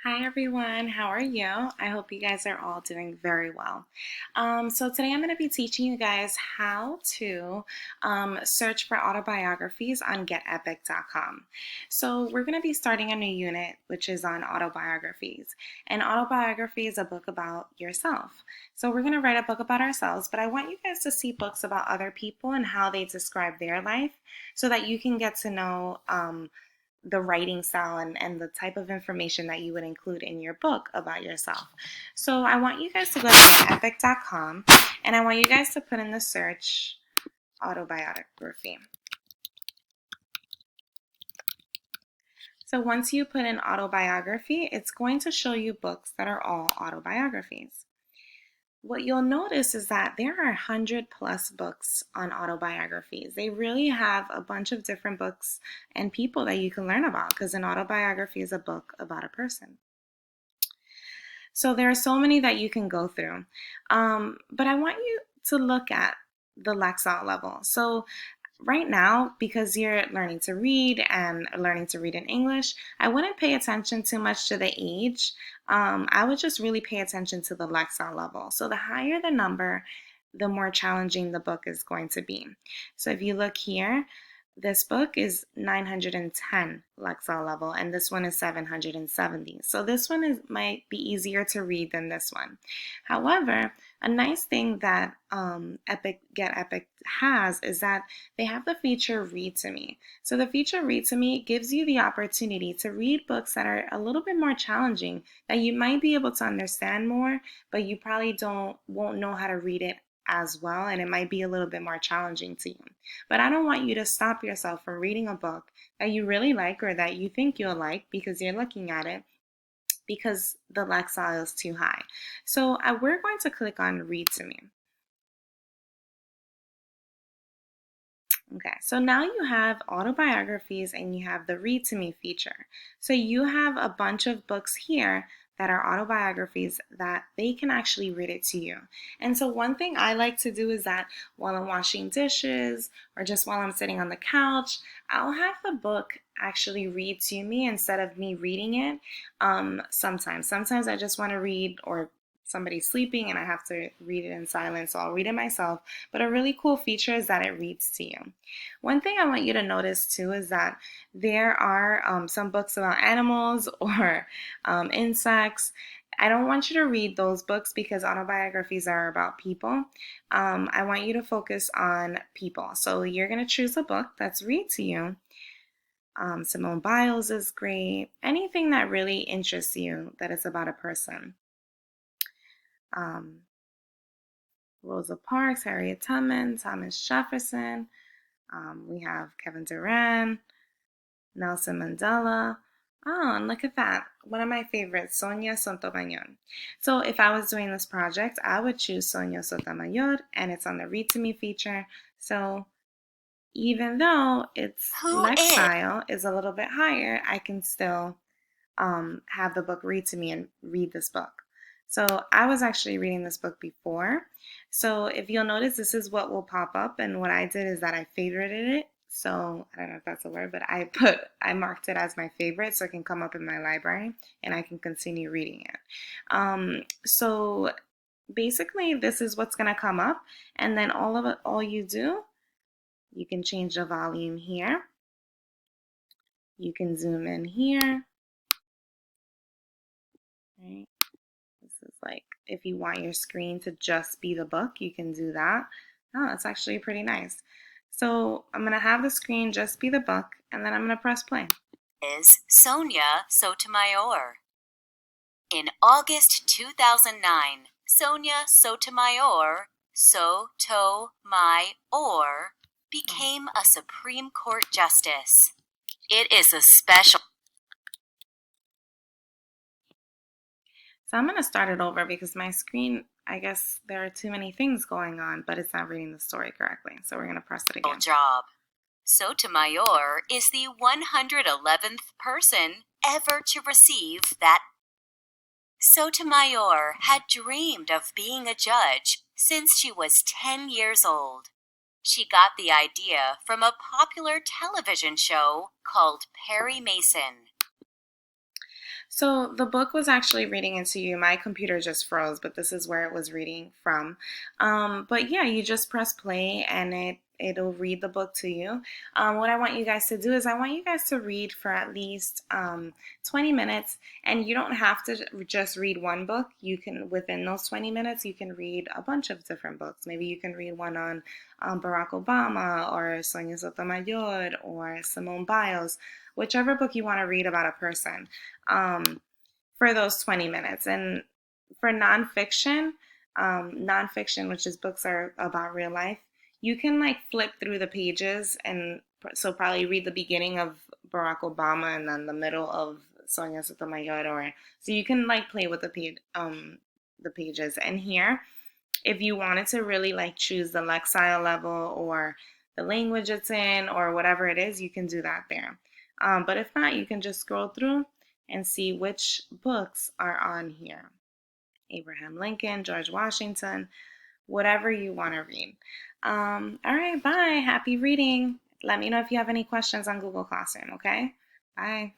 Hi everyone, how are you? I hope you guys are all doing very well. So today I'm going to be teaching you guys how to search for autobiographies on getepic.com. So we're going to be starting a new unit which is on autobiographies. And autobiography is a book about yourself. So we're going to write a book about ourselves, but I want you guys to see books about other people and how they describe their life so that you can get to know the writing style and the type of information that you would include in your book about yourself. So I want you guys to go to epic.com and I want you guys to put in the search autobiography. So once you put in autobiography, it's going to show you books that are all autobiographies. What you'll notice is that there are 100+ books on autobiographies. They really have a bunch of different books and people that you can learn about because an autobiography is a book about a person. So there are so many that you can go through. But I want you to look at the Lexile level. So right now, because you're learning to read and learning to read in English, I wouldn't pay attention too much to the age. I would just really pay attention to the Lexile level. So the higher the number, the more challenging the book is going to be. So if you look here, this book is 910 Lexile level, and this one is 770. So this one might be easier to read than this one. However, a nice thing that Get Epic has is that they have the feature Read to Me. So the feature Read to Me gives you the opportunity to read books that are a little bit more challenging, that you might be able to understand more, but you probably won't know how to read it as well, and it might be a little bit more challenging to you. But I don't want you to stop yourself from reading a book that you really like or that you think you'll like because you're looking at it because the Lexile is too high. So we're going to click on Read to Me. Okay, so now you have autobiographies and you have the Read to Me feature. So you have a bunch of books here that are autobiographies that they can actually read it to you. And so one thing I like to do is that while I'm washing dishes or just while I'm sitting on the couch, I'll have the book actually read to me instead of me reading it. Sometimes I just want to read, or somebody's sleeping and I have to read it in silence, so I'll read it myself. But a really cool feature is that it reads to you. One thing I want you to notice too is that there are some books about animals or insects. I don't want you to read those books because autobiographies are about people. I want you to focus on people. So you're going to choose a book that's read to you. Simone Biles is great. Anything that really interests you that is about a person. Rosa Parks, Harriet Tubman, Thomas Jefferson. We have Kevin Durant, Nelson Mandela. Oh, and look at that. One of my favorites, Sonia Sotomayor. So if I was doing this project, I would choose Sonia Sotomayor, and it's on the Read to Me feature. So even though its Lexile is a little bit higher, I can still have the book read to me and read this book. So I was actually reading this book before. So if you'll notice, this is what will pop up. And what I did is that I favorited it. So I don't know if that's a word, but I marked it as my favorite so it can come up in my library and I can continue reading it. So basically this is what's going to come up. And then all you do, you can change the volume here. You can zoom in here. Right. This is like, if you want your screen to just be the book, you can do that. Oh, that's actually pretty nice. So I'm going to have the screen just be the book, and then I'm going to press play. Is Sonia Sotomayor. In August 2009, Sonia Sotomayor became a Supreme Court justice. It is a special... So I'm going to start it over because my screen, I guess there are too many things going on, but it's not reading the story correctly. So we're going to press it again. Job. Sotomayor is the 111th person ever to receive that. Sotomayor had dreamed of being a judge since she was 10 years old. She got the idea from a popular television show called Perry Mason. So the book was actually reading into you. My computer just froze, but this is where it was reading from. But yeah, you just press play and it'll read the book to you. What I want you guys to do is I want you guys to read for at least 20 minutes, and you don't have to just read one book. You can, within those 20 minutes, you can read a bunch of different books. Maybe you can read one on Barack Obama or Sonia Sotomayor or Simone Biles, whichever book you want to read about a person, um, for those 20 minutes. And for nonfiction, which is books are about real life, you can like flip through the pages, and so probably read the beginning of Barack Obama and then the middle of Sonia Sotomayor, or so you can like play with the pages. And here, if you wanted to really like choose the Lexile level or the language it's in or whatever it is, you can do that there. But if not, you can just scroll through and see which books are on here. Abraham Lincoln, George Washington, whatever you want to read. All right, bye. Happy reading. Let me know if you have any questions on Google Classroom, okay? Bye.